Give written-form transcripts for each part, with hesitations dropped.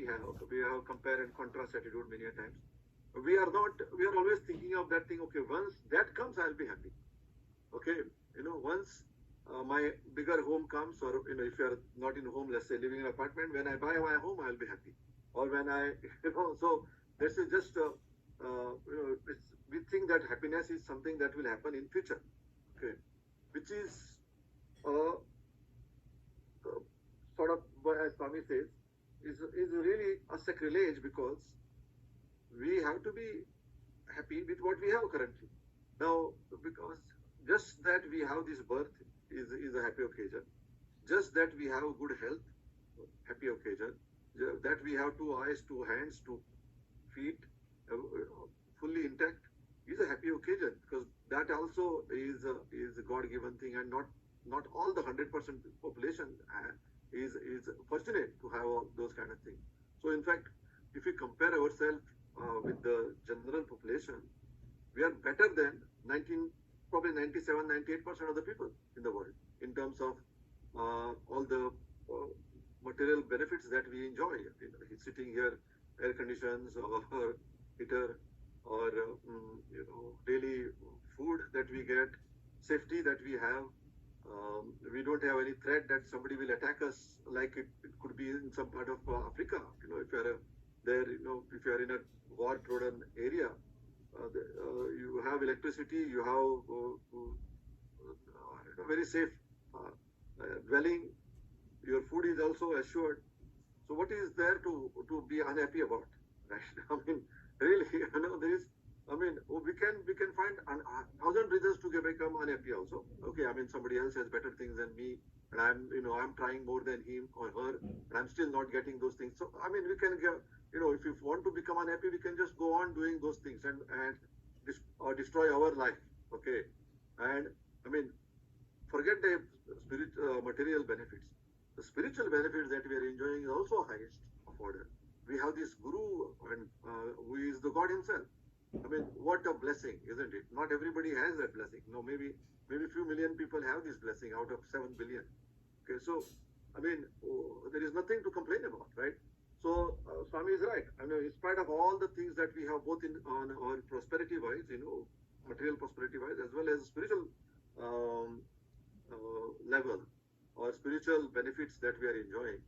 have compare and contrast attitude many a times. We are always thinking of that thing, okay, once that comes, I'll be happy. Okay, once my bigger home comes, or if you are not in home, let's say living in an apartment, when I buy my home, I'll be happy. Or when I, so this is just, we think that happiness is something that will happen in future. Okay, which is uh, sort of, as Swami says, is really a sacrilege, because we have to be happy with what we have currently. Now, because just that we have this birth is a happy occasion. Just that we have good health, happy occasion. That we have two eyes, two hands, two feet, fully intact, is a happy occasion, because that also is a God-given thing, and not all the 100% population is fortunate to have all those kind of things. So, in fact, if we compare ourselves with the general population, we are better than probably 97, 98% of the people in the world in terms of all the material benefits that we enjoy. Sitting here, air conditions or heater, or daily food that we get, safety that we have. We don't have any threat that somebody will attack us, like it could be in some part of Africa. If you are there, if you are in a war-prone area, you have electricity, you have very safe dwelling, your food is also assured. So what is there to be unhappy about? Right? I mean, really, there is. I mean, we can find 1,000 reasons to become unhappy also. Okay, I mean, somebody else has better things than me, and I'm trying more than him or her, and I'm still not getting those things. So I mean, we can get, if you want to become unhappy, we can just go on doing those things and or destroy our life. Okay, and I mean, forget the material benefits. The spiritual benefits that we are enjoying is also highest of order. We have this Guru, and who is the God Himself. I mean, what a blessing, isn't it? Not everybody has that blessing. No, maybe few million people have this blessing out of 7 billion. Okay, so I mean, there is nothing to complain about, right? So Swami is right. I mean, in spite of all the things that we have, both on prosperity wise, material prosperity wise, as well as spiritual um, level, or spiritual benefits that we are enjoying,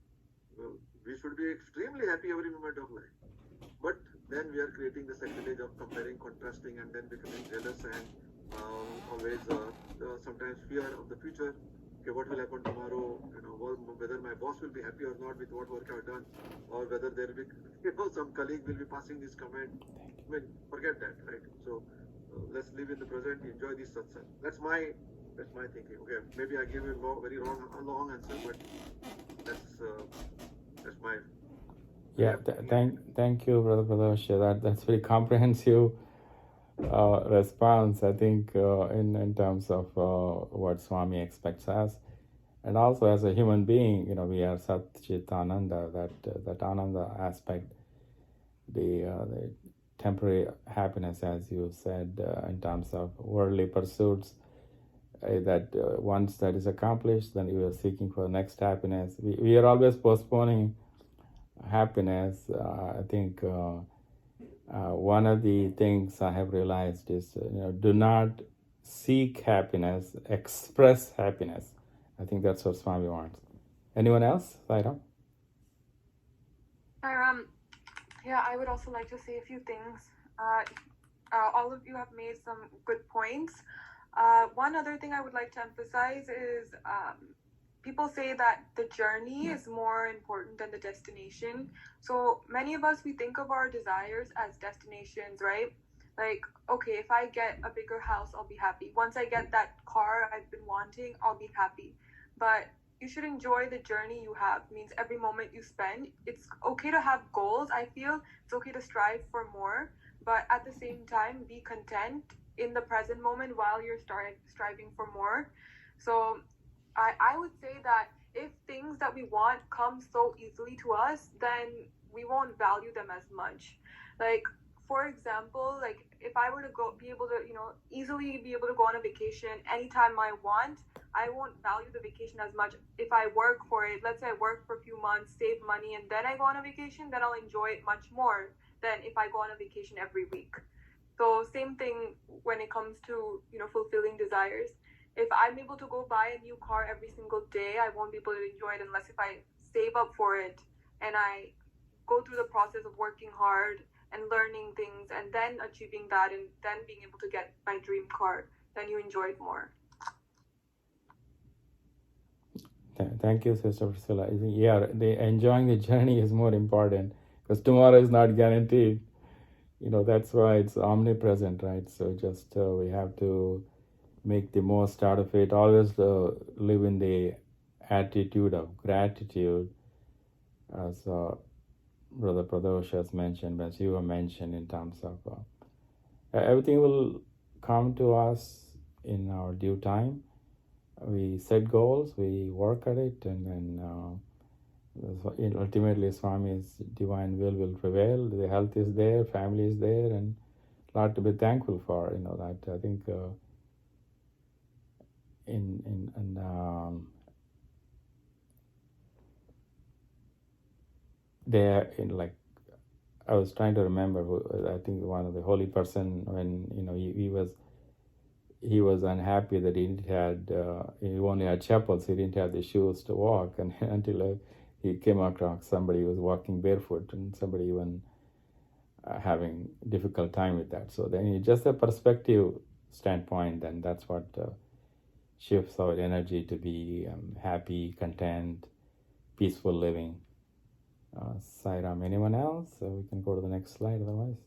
we should be extremely happy every moment of life. But then we are creating the sacrilege of comparing, contrasting, and then becoming jealous, and always sometimes fear of the future. Okay, what will happen tomorrow? Whether my boss will be happy or not with what work I've done, or whether there will be, some colleague will be passing this comment. I mean, forget that, right? So let's live in the present, enjoy this satsang. That's my thinking. Okay, maybe I give you a very long answer, but that's my. Yeah, thank you, Brother Pradosh. That's very comprehensive response, I think, in terms of what Swami expects us. And also as a human being, we are Sat Chit Ananda, that Ananda aspect, the temporary happiness, as you said, in terms of worldly pursuits, that once that is accomplished, then you are seeking for the next happiness. We are always postponing happiness. I think one of the things I have realized is, do not seek happiness, express happiness. I think that's what Swami wants. Anyone else? Saira? Yeah, I would also like to say a few things. All of you have made some good points. One other thing I would like to emphasize is people say that the journey is more important than the destination. So many of us, we think of our desires as destinations, right? Like, okay, if I get a bigger house, I'll be happy. Once I get that car I've been wanting, I'll be happy. But you should enjoy the journey you have. It means every moment you spend. It's okay to have goals, I feel. It's okay to strive for more. But at the same time, be content in the present moment while you're striving for more. So I would say that if things that we want come so easily to us, then we won't value them as much. Like, for example, like if I were to be able to, easily be able to go on a vacation anytime I want, I won't value the vacation as much. If I work for it, let's say I work for a few months, save money, and then I go on a vacation, then I'll enjoy it much more than if I go on a vacation every week. So same thing when it comes to, fulfilling desires. If I'm able to go buy a new car every single day, I won't be able to enjoy it unless if I save up for it and I go through the process of working hard and learning things and then achieving that and then being able to get my dream car, then you enjoy it more. Thank you, Sister Priscilla. Yeah, enjoying the journey is more important because tomorrow is not guaranteed. That's why it's omnipresent, right? So just we have to make the most out of it. Always live in the attitude of gratitude, as Brother Pradosh has mentioned, as you have mentioned, in terms of everything will come to us in our due time. We set goals, we work at it, and then ultimately Swami's divine will prevail. The health is there, family is there, and a lot to be thankful for. That I think there in like I was trying to remember who, I think one of the holy person, when he was unhappy that he only had chappals, he didn't have the shoes to walk, and until he came across somebody who was walking barefoot, and somebody even having difficult time with that. So then just a perspective standpoint, then that's what shifts our energy to be happy, content, peaceful living. Sairam, anyone else? So we can go to the next slide otherwise.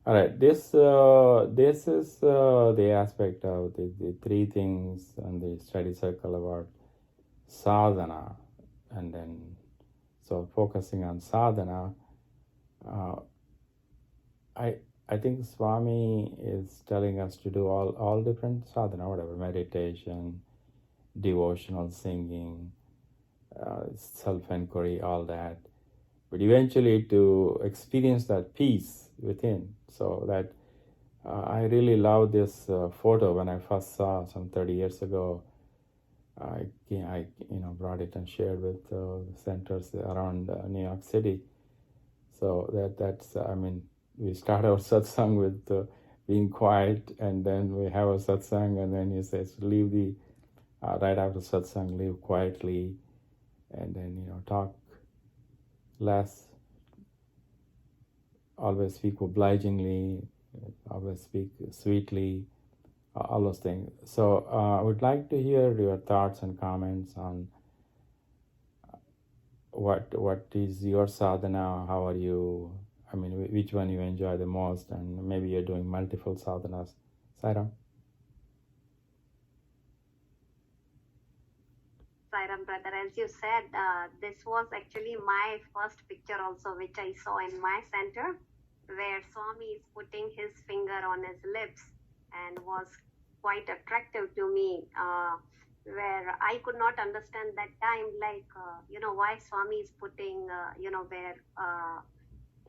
All right, this is the aspect of the three things on the study circle about sadhana, and then so focusing on sadhana, I think Swami is telling us to do all different sadhana, whatever, meditation, devotional singing, self-inquiry, all that, but eventually to experience that peace within. So that I really love this photo. When I first saw some 30 years ago, I brought it and shared with the centers around New York City. So that's we start our satsang with being quiet, and then we have a satsang, and then he says leave the right after satsang, live quietly, and then talk less, always speak obligingly, always speak sweetly, all those things. So I would like to hear your thoughts and comments on what is your sadhana, how are you, which one you enjoy the most, and maybe you're doing multiple sadhanas. Sairam? Sairam, brother, as you said, this was actually my first picture also, which I saw in my center, where Swami is putting his finger on his lips, and was quite attractive to me, where I could not understand that time, why Swami is putting, where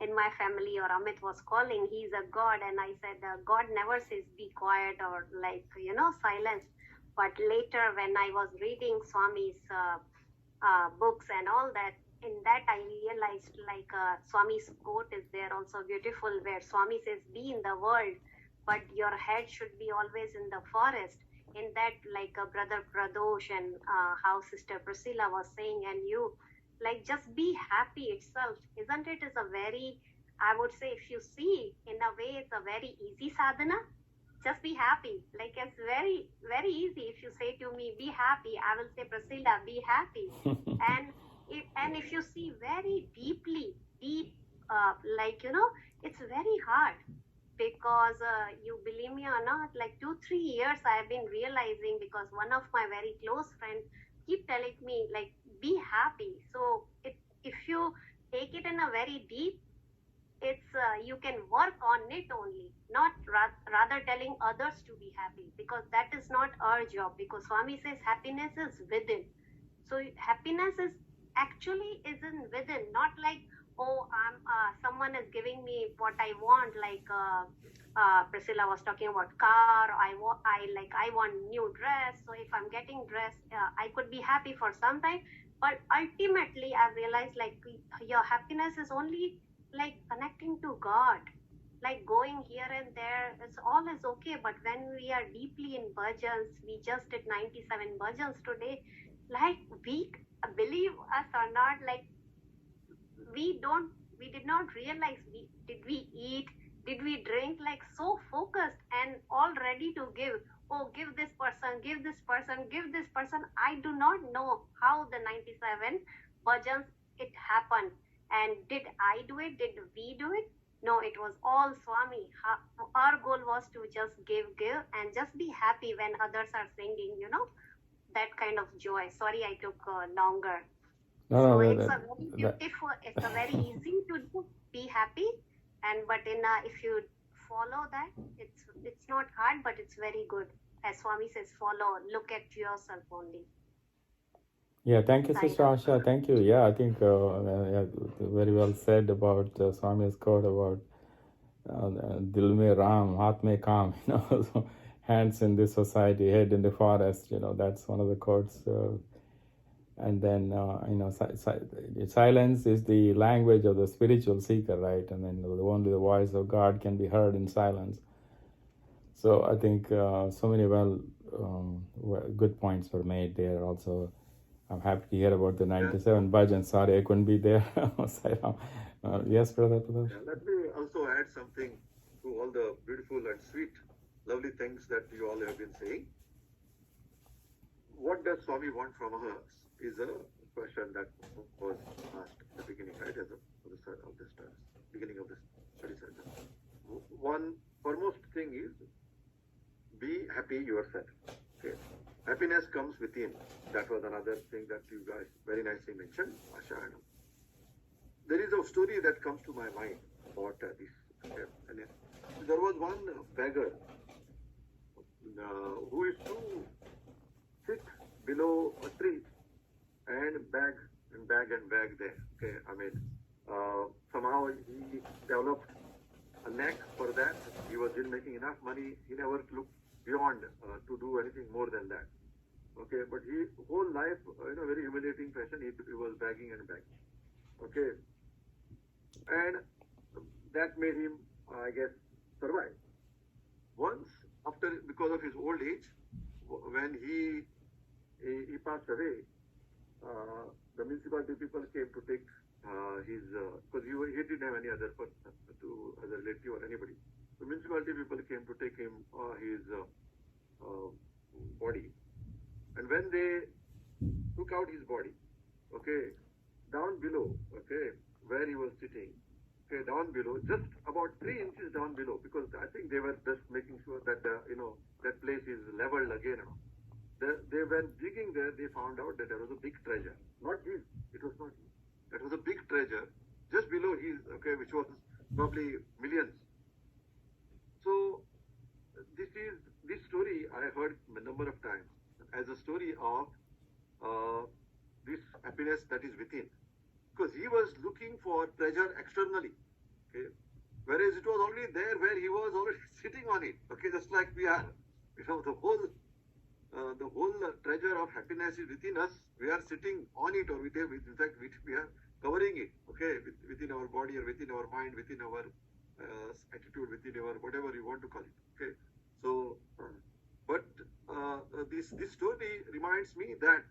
in my family, or Amit was calling, he's a God, and I said, God never says be quiet or silence. But later, when I was reading Swami's books and all that, in that I realized Swami's quote is there also beautiful, where Swami says, be in the world, but your head should be always in the forest. In that, Brother Pradosh and how Sister Priscilla was saying, and you, just be happy itself. Isn't it is a very, I would say, if you see, in a way, it's a very easy sadhana. Just be happy. It's very, very easy. If you say to me, be happy, I will say, Priscilla, be happy. and if you see very deep, it's very hard, because you believe me or not, 2-3 years I have been realizing, because one of my very close friends keep telling me, be happy. So if you take it in a very deep, it's you can work on it only, not rather telling others to be happy, because that is not our job, because Swami says happiness is within. So happiness is actually is in within, not like, oh, I'm someone is giving me what I want, like Priscilla was talking about car. I want new dress. So if I'm getting dress, I could be happy for some time, but ultimately I realized like your happiness is only like connecting to God. Like going here and there, it's all is okay, but when we are deeply in bhajans, we just did 97 bhajans today, like we, believe us or not, like we did not realize, we eat, did we drink, like so focused and all ready to give. Oh, give this person, give this person, give this person. I do not know how the 97 bhajans it happened, and did I do it, did we do it? No, it was all Swami. Our goal was to just give and just be happy when others are singing, that kind of joy. Sorry, I took longer. No, So no, it's a very that, beautiful, it's a very easy to do, be happy, and but if you follow that, it's not hard, but it's very good. As Swami says, follow, look at yourself only. yeah, thank you, Sai Sister Ram. Asha. Thank you. Yeah, I think yeah, very well said about Swami's quote about Dil mein Ram, Hath mein Kam, so hands in this society, head in the forest, that's one of the quotes. And then, silence is the language of the spiritual seeker, right? And then only the voice of God can be heard in silence. So I think so many good points were made there also. I'm happy to hear about the 97 bhajans. Sorry, I couldn't be there. Yes, brother. Yeah, let me also add something to all the beautiful and sweet, lovely things that you all have been saying. What does Swami want from us is a question that was asked at the beginning, right, of this beginning of this study session. One foremost thing is be happy yourself. Okay. Happiness comes within. That was another thing that you guys very nicely mentioned, Asha. There is a story that comes to my mind about this. Okay. And there was one beggar who used to sit below a tree and beg there. Okay, I mean, somehow he developed a knack for that. He was still making enough money. He never looked beyond to do anything more than that. Okay, but he whole life, very humiliating fashion, he was begging and begging. Okay, and that made him, I guess, survive. Once, because of his old age, when he passed away, the municipality people came to take his, because he didn't have any other person as a relative or anybody. The municipality people came to take him his body. And when they took out his body, okay, down below, okay, where he was sitting, okay, down below, just about 3 inches down below, because I think they were just making sure that, that place is leveled again. They were digging there, they found out that there was a big treasure. Not his, it was not his. That was a big treasure just below his, okay, which was probably millions. So this story I heard a number of times as a story of this happiness that is within. Because he was looking for treasure externally. Okay? Whereas it was already there where he was already sitting on it. Okay, just like we are. The whole treasure of happiness is within us. We are sitting on it, or in fact, we are covering it. Okay, within our body, or within our mind, within our attitude, within our whatever you want to call it. Okay, so but this story reminds me that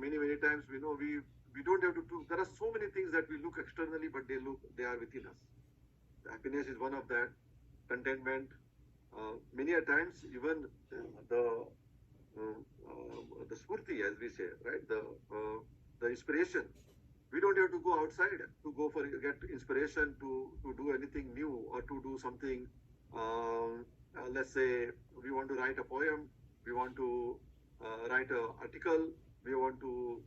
many times we don't have to do. There are so many things that we look externally, but they are within us. The happiness is one of that. Contentment. Many a times, even the spurti, as we say, right? The inspiration. We don't have to go outside to get inspiration to do anything new or to do something. Let's say we want to write a poem, we want to write an article, we want to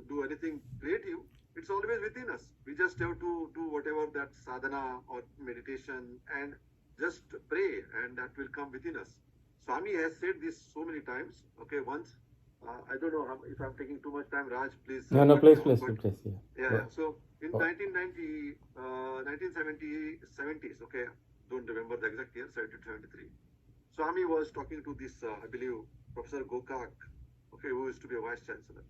do anything creative. It's always within us. We just have to do whatever that sadhana or meditation and just pray, and that will come within us. Swami has said this so many times. Okay, once I don't know if I'm taking too much time, Raj, please No, no, cut me please, off. please, But please, yeah. yeah. So in Oh. 1970s, okay, don't remember the exact year, 73. Swami was talking to this, I believe, Professor Gokak, okay, who used to be a vice chancellor.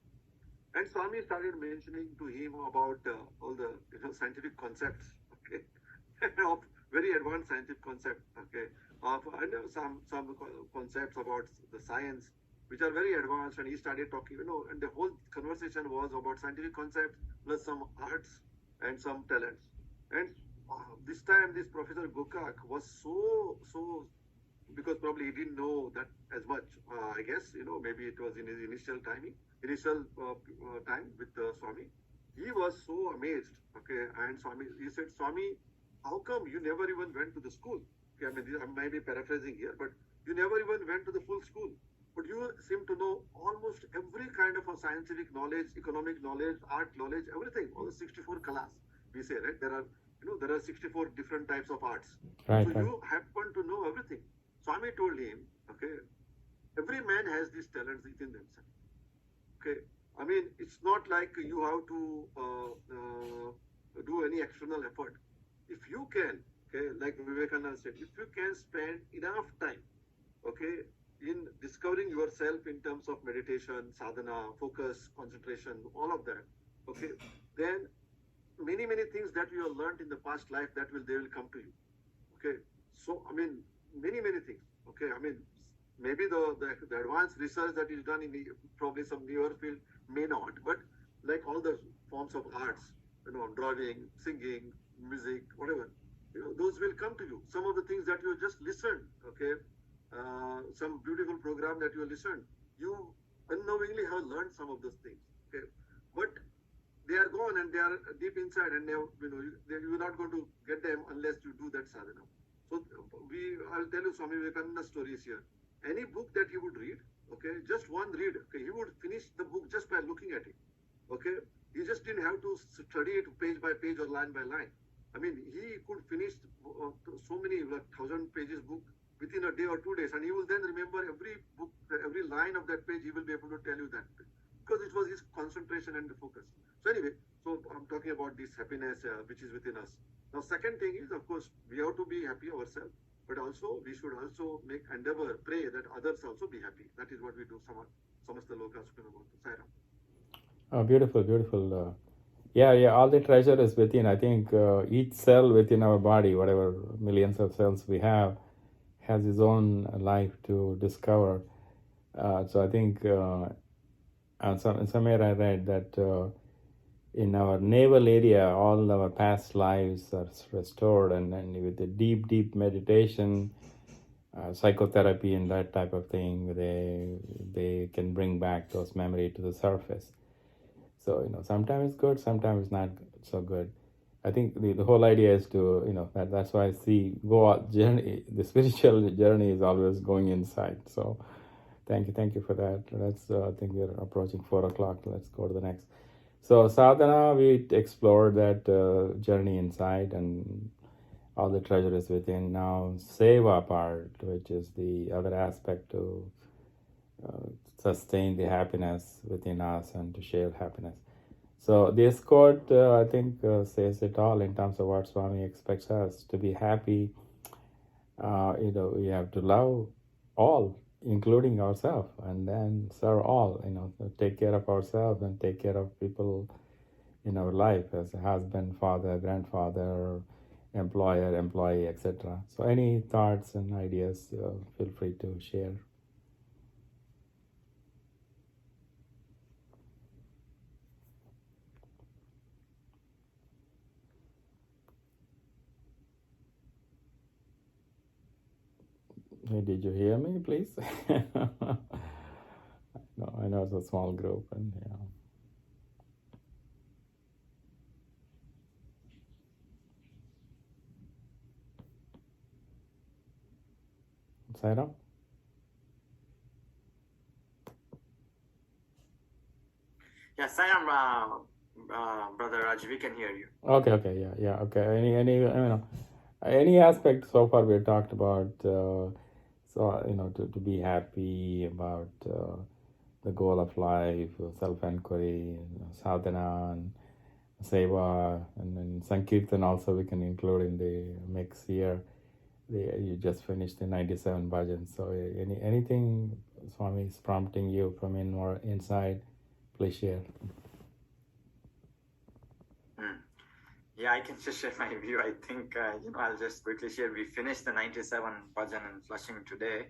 And Swami started mentioning to him about all the scientific concepts, okay, of very advanced scientific concepts, okay, of some concepts about the science which are very advanced. And he started talking, and the whole conversation was about scientific concepts plus some arts and some talents. And this time, this Professor Gokak was so because probably he didn't know that as much. I guess maybe it was in his initial time with Swami. He was so amazed. Okay, and he said, Swami, how come you never even went to the school? Okay, I mean, I might be paraphrasing here, but you never even went to the full school. But you seem to know almost every kind of a scientific knowledge, economic knowledge, art knowledge, everything. All the 64 kalas we say, right? There are 64 different types of arts. Right, so right. you happen to know everything. Swami told him, okay, every man has these talents within themselves. Okay, I mean, it's not like you have to do any external effort. If you can, okay, like Vivekananda said, if you can spend enough time, okay, in discovering yourself in terms of meditation, sadhana, focus, concentration, all of that, okay, then many things that you have learned in the past life they will come to you. Okay, so I mean, many things. Okay, I mean, maybe the advanced research that is done in probably some newer field may not, but like all the forms of arts, drawing, singing, music, whatever, those will come to you. Some of the things that you just listened, okay, some beautiful program that you listened, you unknowingly have learned some of those things. Okay, but they are gone and they are deep inside, and you're not going to get them unless you do that sadhana. So I'll tell you Swami Vivekananda stories here. Any book that he would read, okay, just one read, okay, he would finish the book just by looking at it. Okay, he just didn't have to study it page by page or line by line. I mean, he could finish so many 1,000 pages book within a day or 2 days, and he will then remember every book, every line of that page. He will be able to tell you that because it was his concentration and the focus. So anyway, so I'm talking about this happiness which is within us. Now, second thing is, of course, we have to be happy ourselves, but also we should also make endeavor, pray that others also be happy. That is what we do. Samasta Loka Sukhino Bhavantu. Sai Ram. Oh, beautiful, beautiful. Yeah, all the treasure is within. I think each cell within our body, whatever millions of cells we have, has its own life to discover. So I think somewhere I read that in our navel area, all our past lives are restored, and with the deep meditation, psychotherapy, and that type of thing, they can bring back those memories to the surface. So sometimes it's good, sometimes it's not so good. I think the whole idea is to that's why I see go out journey. The spiritual journey is always going inside. So thank you for that. Let's I think we're approaching 4:00. Let's go to the next. So sadhana, we explored that journey inside and all the treasure is within. Now seva part, which is the other aspect to sustain the happiness within us and to share happiness. So this quote, I think, says it all in terms of what Swami expects us to be happy. We have to love all, including ourselves, and then serve all. So take care of ourselves and take care of people in our life as a husband, father, grandfather, employer, employee, etc. So any thoughts and ideas, feel free to share. Hey, did you hear me, please? No, I know it's a small group, and yeah. Saira? Yes, I am, Brother Raj. We can hear you. Okay, yeah, okay. Any aspect so far we talked about. To be happy about the goal of life, self-inquiry, sadhana, and SEVA, and then SANKIRTAN also we can include in the mix here. You just finished the 97 bhajan. So anything Swami is prompting you from inside, please share. Yeah, I can just share my view. I think, I'll just quickly share. We finished the 97 bhajan in Flushing today,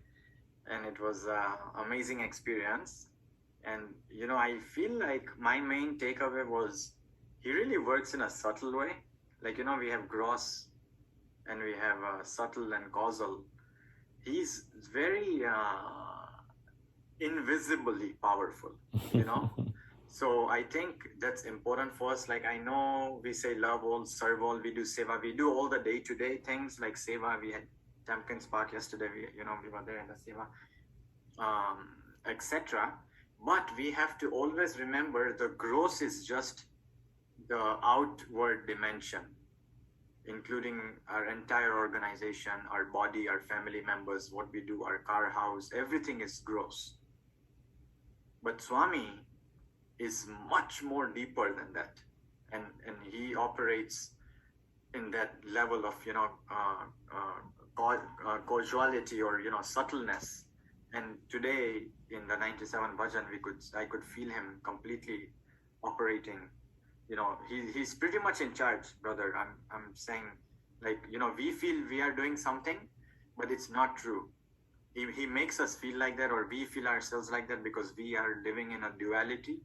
and it was an amazing experience. And, I feel like my main takeaway was he really works in a subtle way. Like, we have gross and we have subtle and causal. He's very invisibly powerful, So I think that's important for us. Like, I know we say love all, serve all, we do SEVA, we do all the day-to-day things like SEVA. We had Tompkins Park yesterday, we were there in the SEVA, etc. But we have to always remember the gross is just the outward dimension, including our entire organization, our body, our family members, what we do, our car, house, everything is gross. But Swami is much more deeper than that, and he operates in that level of causality or subtleness. And today in the 97 bhajan, I could feel him completely operating. He's pretty much in charge, brother. I'm saying, like, we feel we are doing something, but it's not true. He makes us feel like that, or we feel ourselves like that because we are living in a duality.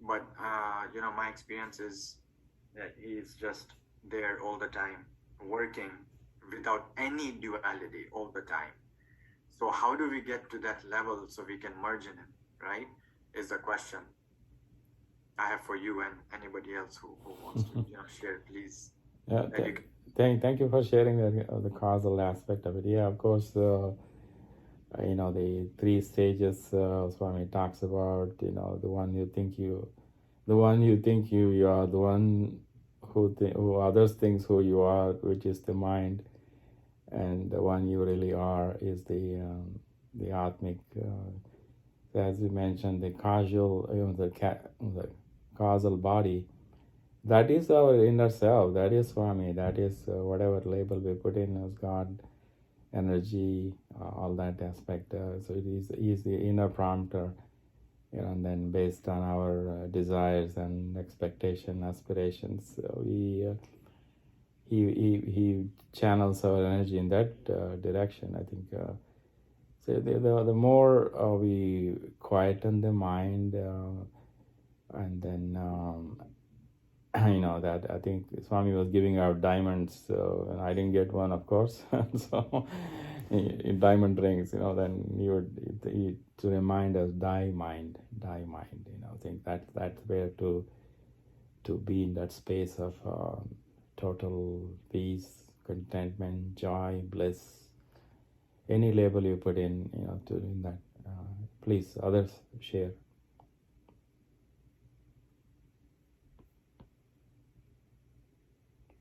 But, my experience is that he is just there all the time, working without any duality all the time. So how do we get to that level so we can merge in him, right? Is the question I have for you and anybody else who wants to share, please. Yeah, thank you for sharing the causal aspect of it. Yeah, of course, the 3 stages Swami talks about. The one you think you are, the one who others thinks who you are, which is the mind, and the one you really are is the Atmic. As you mentioned, the causal, the causal body. That is our inner self. That is Swami. That is whatever label we put in as God, energy, all that aspect. So it is the inner prompter, and then based on our desires and expectation, aspirations, he channels our energy in that direction. I think. So the more we quieten the mind, and then. That I think Swami was giving out diamonds, and I didn't get one, of course. So diamond rings, then he to remind us, die mind. I think that's where to be in that space of total peace, contentment, joy, bliss. Any label you put in, to in that. Please, others share.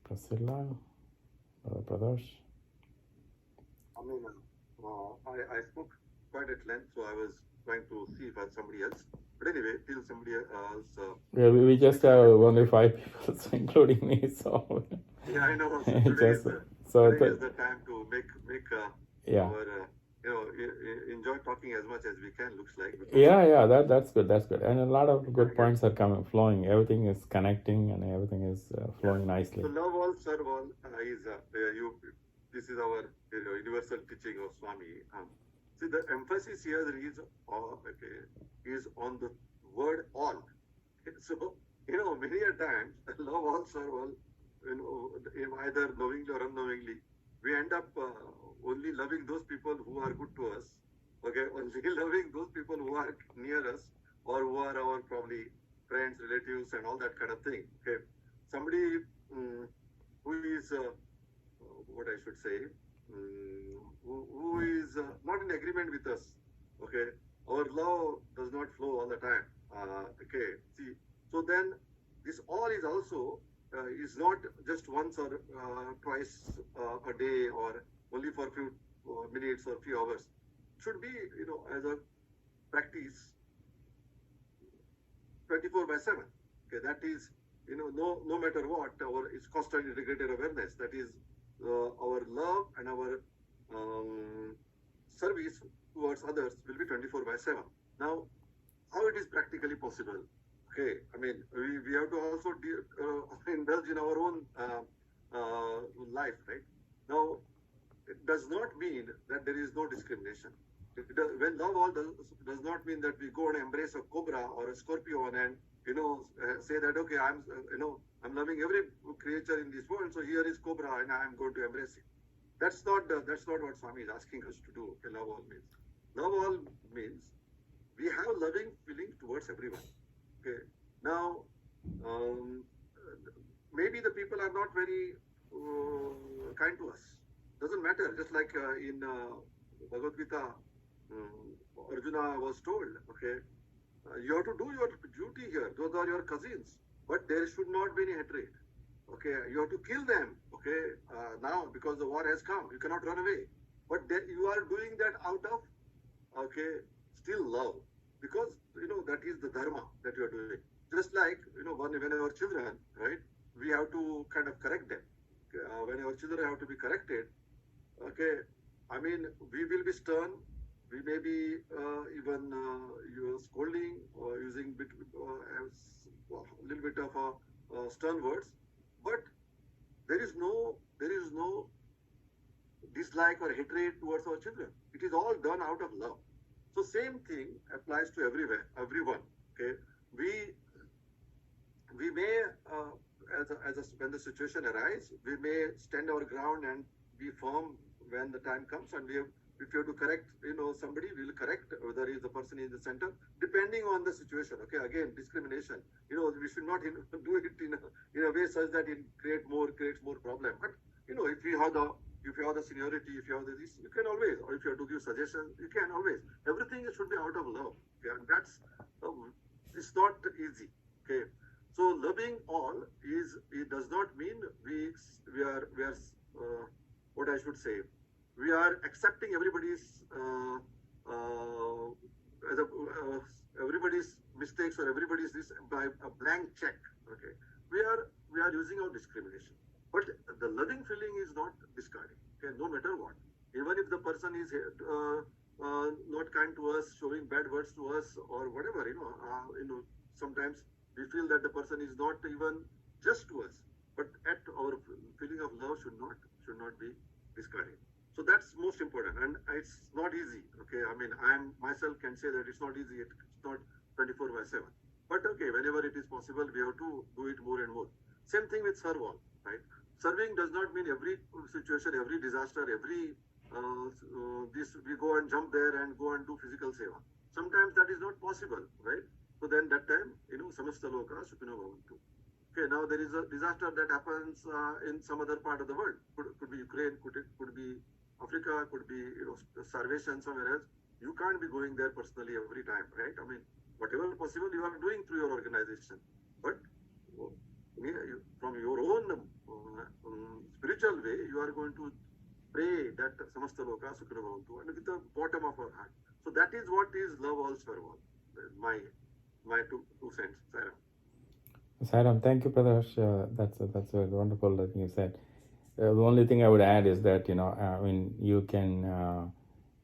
Priscilla, brothers. I mean, I spoke quite at length, so I was trying to see if I had somebody else. But anyway, till somebody else. Yeah, we just have only 5 people, including me. So yeah, I know. So today is the time to make our enjoy talking as much as we can. Looks like. Yeah, that's good. And a lot of good points are flowing. Everything is connecting, and everything is flowing nicely. So love all, serve all is this is our universal teaching of Swami. See, the emphasis here is on the word all. So many a times love all, serve all, either knowingly or unknowingly, we end up only loving those people who are good to us. Okay, only loving those people who are near us, or who are our probably friends, relatives, and all that kind of thing. Okay, somebody who is what I should say, who is not in agreement with us. Okay, our love does not flow all the time. Okay, see, so then this all is also is not just once or twice a day, or only for a few minutes or few hours. Should be, as a practice 24/7. Okay, that is, no matter what, our is constant integrated awareness. That is our love and our service towards others will be 24/7. Now, how it is practically possible? Okay, I mean, we have to also indulge in our own life, right? Now, it does not mean that there is no discrimination. When love all does not mean that we go and embrace a cobra or a scorpion and say that, okay, I'm loving every creature in this world, so here is cobra and I am going to embrace it. That's not what Swami is asking us to do. Okay, love all means. Love all means we have loving feeling towards everyone. Okay. Now, maybe the people are not very kind to us. Doesn't matter. Just like in Bhagavad Gita, Arjuna was told, okay, you have to do your duty here. Those are your cousins, but there should not be any hatred. Okay, you have to kill them. Okay, now because the war has come, you cannot run away. But then you are doing that out of still love, because that is the dharma that you are doing. Just like when our children, right, we have to kind of correct them. When our children have to be corrected, okay, I mean, we will be stern. We may be even scolding or using a little bit of stern words, but there is no dislike or hatred towards our children. It is all done out of love. So same thing applies to everyone. Okay, we may when the situation arises, we may stand our ground and be firm when the time comes, and if you have to correct somebody, we will correct, whether the person is in the center, depending on the situation. Okay, again, discrimination, we should not do it in a way such that it creates more problem. But if you have the seniority, if you have this, you can always, or if you have to give suggestions, you can always. Everything should be out of love. Okay, and that's it's not easy. Okay, so loving all it does not mean we are what I should say, we are accepting everybody's everybody's mistakes or everybody's this by a blank check. Okay, we are using our discrimination, but the loving feeling is not discarding. Okay, no matter what, even if the person is not kind to us, showing bad words to us or whatever, sometimes we feel that the person is not even just to us, but our feeling of love should not be discarded. So that's most important, and it's not easy. Okay, I mean, I myself can say that it's not easy. It's not 24/7. But okay, whenever it is possible, we have to do it more and more. Same thing with serve all, right? Serving does not mean every situation, every disaster, every this we go and jump there and go and do physical seva. Sometimes that is not possible, right? So then that time, samasta loka sukhino bhavantu. Okay, now there is a disaster that happens in some other part of the world. Could be Ukraine, could be Africa, could be starvation somewhere else. You can't be going there personally every time, right? I mean, whatever possible you are doing through your organization, but from your own spiritual way, you are going to pray that samasta loka sukhino bhavantu, and with the bottom of our heart. So that is what is love all serve all. My two cents, Sarah. Sairam, thank you, Pradash. That's a wonderful thing you said. The only thing I would add is that you can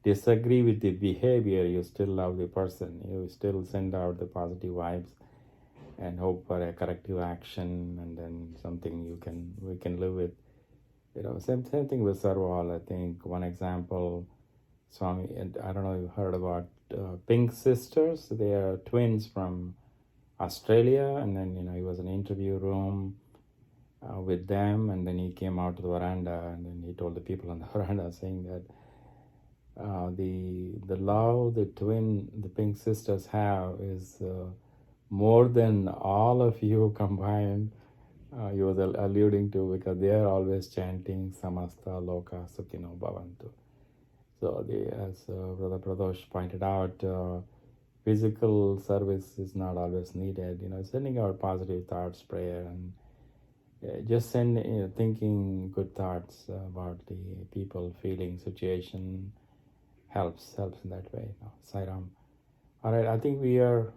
disagree with the behavior, you still love the person, you still send out the positive vibes and hope for a corrective action, and then something we can live with. Same thing with Sarval. I think one example, Swami, and I don't know if you heard about Pink Sisters. They are twins from Australia, and then he was in an interview room with them, and then he came out to the veranda, and then he told the people on the veranda, saying that the love the Pink Sisters have is more than all of you combined. He was alluding to, because they are always chanting samasta loka sukhino bhavantu. So as Brother Pradosh pointed out, physical service is not always needed. Sending out positive thoughts, prayer, and just thinking good thoughts about the people, feeling, situation helps in that way. Sairam. All right, I think we are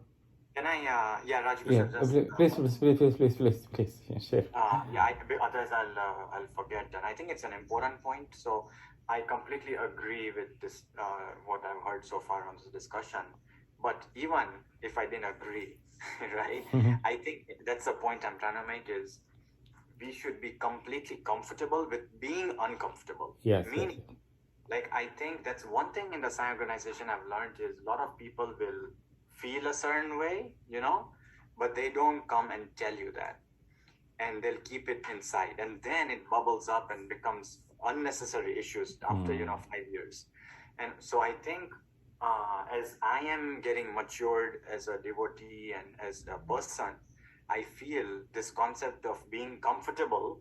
Can I, yeah, Yeah, Rajkishore, just please, share. yeah, otherwise I'll forget. And I think it's an important point. So I completely agree with this, what I've heard so far on this discussion. But even if I didn't agree, right, I think that's the point I'm trying to make is we should be completely comfortable with being uncomfortable. Yes, Meaning, like, I think that's one thing in the Sai organization I've learned is a lot of people will feel a certain way, but they don't come and tell you that. And they'll keep it inside. And then it bubbles up and becomes unnecessary issues after, 5 years. And so I think as I am getting matured as a devotee and as a person, I feel this concept of being comfortable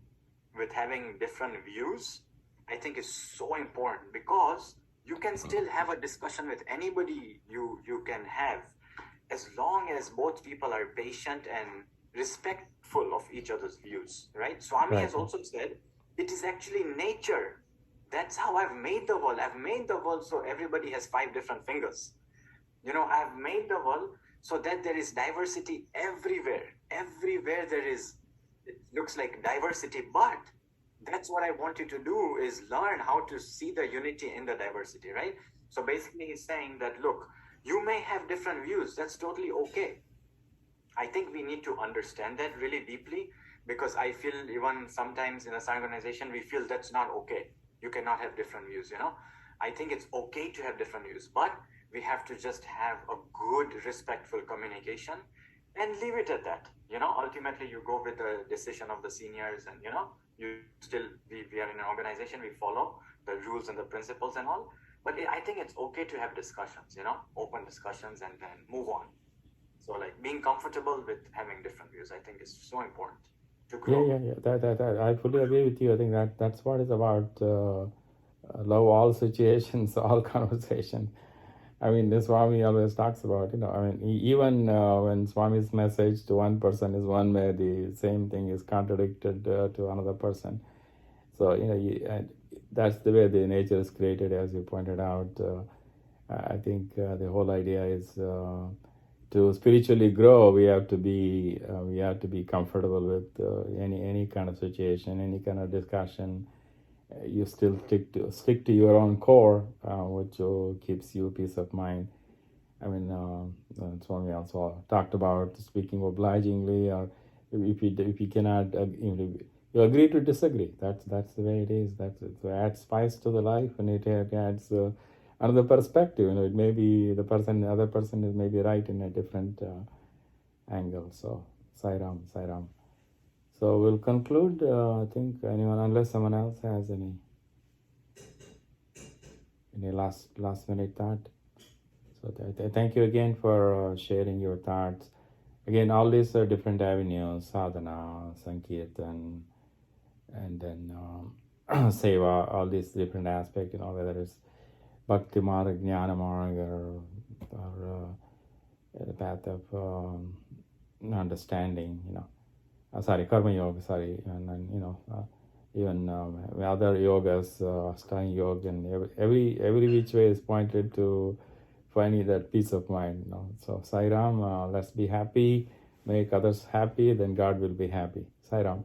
with having different views, I think is so important because you can still have a discussion with anybody you can have as long as both people are patient and respectful of each other's views, right? Swami has also said, it is actually nature. That's how I've made the world. I've made the world so everybody has 5 different fingers. I've made the world so that there is diversity everywhere. Everywhere there is, it looks like diversity, but that's what I want you to do is learn how to see the unity in the diversity, right? So basically he's saying that, look, you may have different views. That's totally okay. I think we need to understand that really deeply because I feel even sometimes in a Sai organization, we feel that's not okay. You cannot have different views, I think it's okay to have different views, but we have to just have a good, respectful communication and leave it at that. Ultimately you go with the decision of the seniors and, you still, we are in an organization, we follow the rules and the principles and all. But I think it's okay to have discussions, open discussions and then move on. So like being comfortable with having different views, I think is so important to grow. Yeah. That I fully agree with you. I think that's what it's about. Love all situations, all conversation. I mean, the Swami always talks about, even when Swami's message to one person is one way, the same thing is contradicted to another person. So, that's the way the nature is created, as you pointed out. I think the whole idea is to spiritually grow, we have to be comfortable with any kind of situation, any kind of discussion. You still stick to your own core, which keeps you peace of mind. I mean, Swami also talked about speaking obligingly, or if you cannot, you agree to disagree. That's the way it is. It adds spice to the life, and it adds another perspective. It may be the other person is maybe right in a different angle. So, Sai Ram. So we'll conclude. I think unless someone else has any last minute thought. So thank you again for sharing your thoughts. Again, all these are different avenues: sadhana, sankirtan, and then seva. All these different aspects. Whether it's bhakti marg, jnana marg, or the path of understanding. Karma yoga, and even other yogas, Ashtanga yoga, and every which way is pointed to finding that peace of mind. So Sai Ram, let's be happy, make others happy, then God will be happy. Sai Ram.